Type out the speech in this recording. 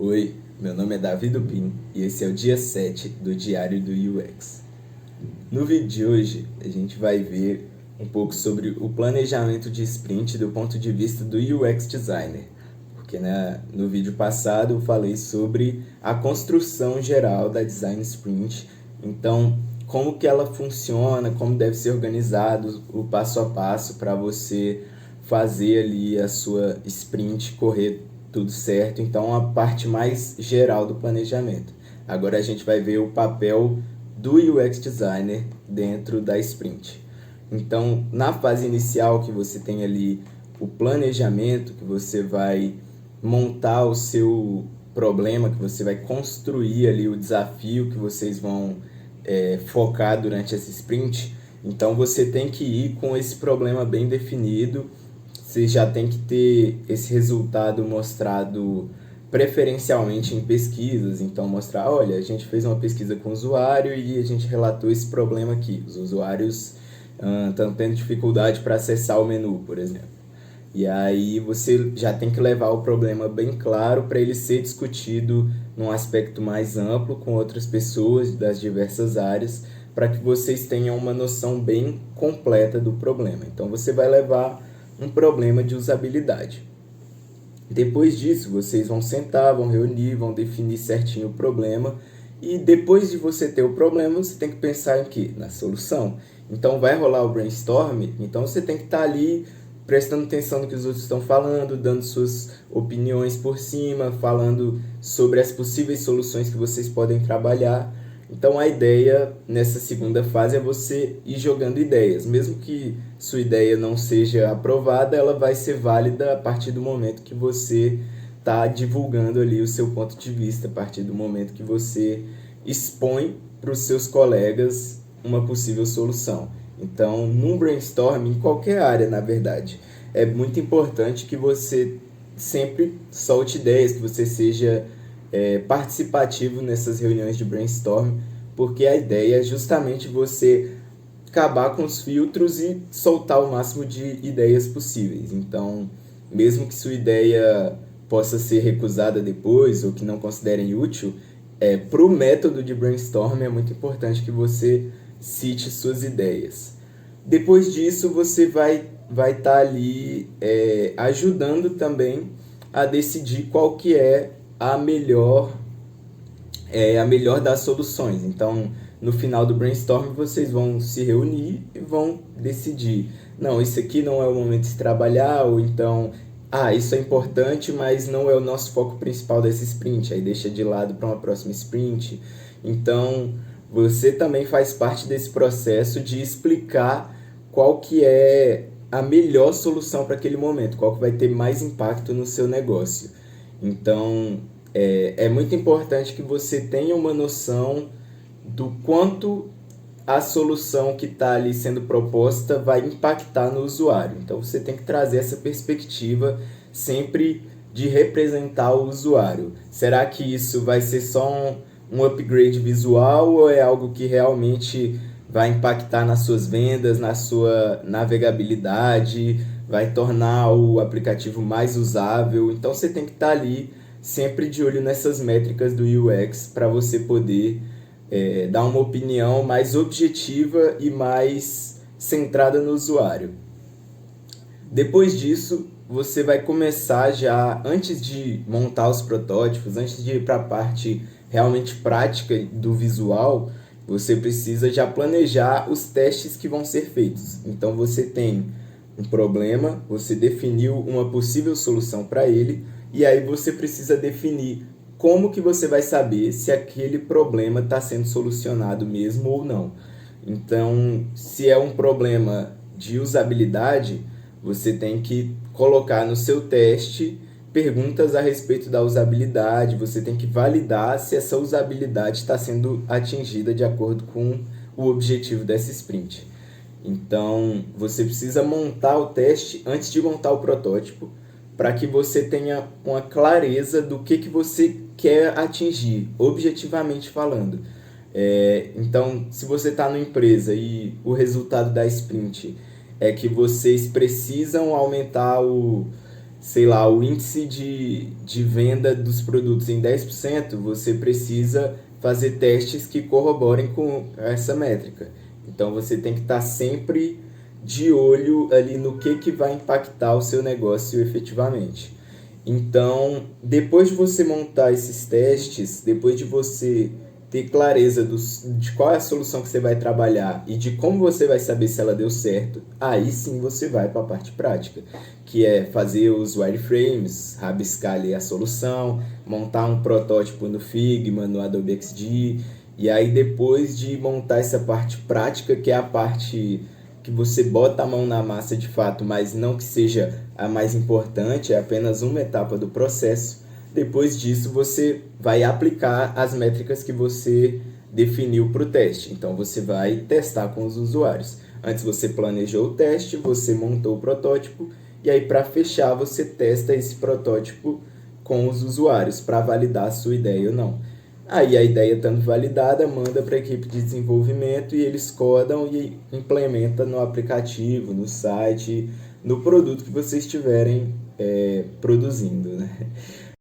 Oi, meu nome é Davi Dupin e esse é o dia 7 do Diário do UX. No vídeo de hoje, a gente vai ver um pouco sobre o planejamento de sprint do ponto de vista do UX designer, porque no vídeo passado eu falei sobre a construção geral da design sprint, então como que ela funciona, como deve ser organizado o passo a passo para você fazer ali a sua sprint correr tudo certo. Então, a parte mais geral do planejamento. Agora a gente vai ver o papel do UX designer dentro da sprint. Então, na fase inicial que você tem ali o planejamento, que você vai montar o seu problema, que você vai construir ali o desafio que vocês vão focar durante essa sprint. Então, você tem que ir com esse problema bem definido. Você já tem que ter esse resultado mostrado preferencialmente em pesquisas. Então, mostrar, olha, a gente fez uma pesquisa com o usuário e a gente relatou esse problema aqui. Os usuários estão tendo dificuldade para acessar o menu, por exemplo. E aí você já tem que levar o problema bem claro para ele ser discutido num aspecto mais amplo com outras pessoas das diversas áreas, para que vocês tenham uma noção bem completa do problema. Então, você vai levar um problema de usabilidade. Depois disso, vocês vão sentar, vão reunir, vão definir certinho o problema. E depois de você ter o problema, você tem que pensar em quê? Na solução. Então vai rolar o brainstorm, então você tem que estar ali prestando atenção no que os outros estão falando, dando suas opiniões por cima, falando sobre as possíveis soluções que vocês podem trabalhar. Então a ideia nessa segunda fase é você ir jogando ideias. Mesmo que sua ideia não seja aprovada, ela vai ser válida a partir do momento que você está divulgando ali o seu ponto de vista, a partir do momento que você expõe para os seus colegas uma possível solução. Então, num brainstorm, em qualquer área, na verdade, é muito importante que você sempre solte ideias, que você seja participativo nessas reuniões de brainstorm, porque a ideia é justamente você acabar com os filtros e soltar o máximo de ideias possíveis. Então, mesmo que sua ideia possa ser recusada depois ou que não considerem útil, para o método de brainstorm é muito importante que você cite suas ideias. Depois disso, você vai estar ali ajudando também a decidir qual que é a melhor das soluções. Então, no final do brainstorm, vocês vão se reunir e vão decidir, não, isso aqui não é o momento de trabalhar, ou então, isso é importante, mas não é o nosso foco principal dessa sprint, aí deixa de lado para uma próxima sprint. Então, você também faz parte desse processo de explicar qual que é a melhor solução para aquele momento, qual que vai ter mais impacto no seu negócio. Então, é muito importante que você tenha uma noção do quanto a solução que está ali sendo proposta vai impactar no usuário. Então, você tem que trazer essa perspectiva sempre de representar o usuário. Será que isso vai ser só um upgrade visual ou é algo que realmente vai impactar nas suas vendas, na sua navegabilidade, vai tornar o aplicativo mais usável? Então, você tem que estar ali sempre de olho nessas métricas do UX para você poder dar uma opinião mais objetiva e mais centrada no usuário. Depois disso, você vai começar já, antes de montar os protótipos, antes de ir para a parte realmente prática do visual, você precisa já planejar os testes que vão ser feitos. Então você tem um problema, você definiu uma possível solução para ele, e aí você precisa definir como que você vai saber se aquele problema está sendo solucionado mesmo ou não. Então, se é um problema de usabilidade, você tem que colocar no seu teste perguntas a respeito da usabilidade, você tem que validar se essa usabilidade está sendo atingida de acordo com o objetivo dessa sprint. Então, você precisa montar o teste antes de montar o protótipo, para que você tenha uma clareza do que você quer atingir, objetivamente falando. Então, se você está numa empresa e o resultado da sprint é que vocês precisam aumentar sei lá, o índice de venda dos produtos em 10%, você precisa fazer testes que corroborem com essa métrica. Então você tem que estar sempre de olho ali no que vai impactar o seu negócio efetivamente. Então, depois de você montar esses testes, depois de você ter clareza de qual é a solução que você vai trabalhar e de como você vai saber se ela deu certo, aí sim você vai para a parte prática, que é fazer os wireframes, rabiscar ali a solução, montar um protótipo no Figma, no Adobe XD, e aí depois de montar essa parte prática, que é a parte que você bota a mão na massa de fato, mas não que seja a mais importante, é apenas uma etapa do processo. Depois disso, você vai aplicar as métricas que você definiu para o teste. Então, você vai testar com os usuários. Antes você planejou o teste, você montou o protótipo, e aí para fechar você testa esse protótipo com os usuários para validar a sua ideia ou não. Aí a ideia estando validada, manda para a equipe de desenvolvimento e eles codam e implementam no aplicativo, no site, no produto que vocês estiverem produzindo, né?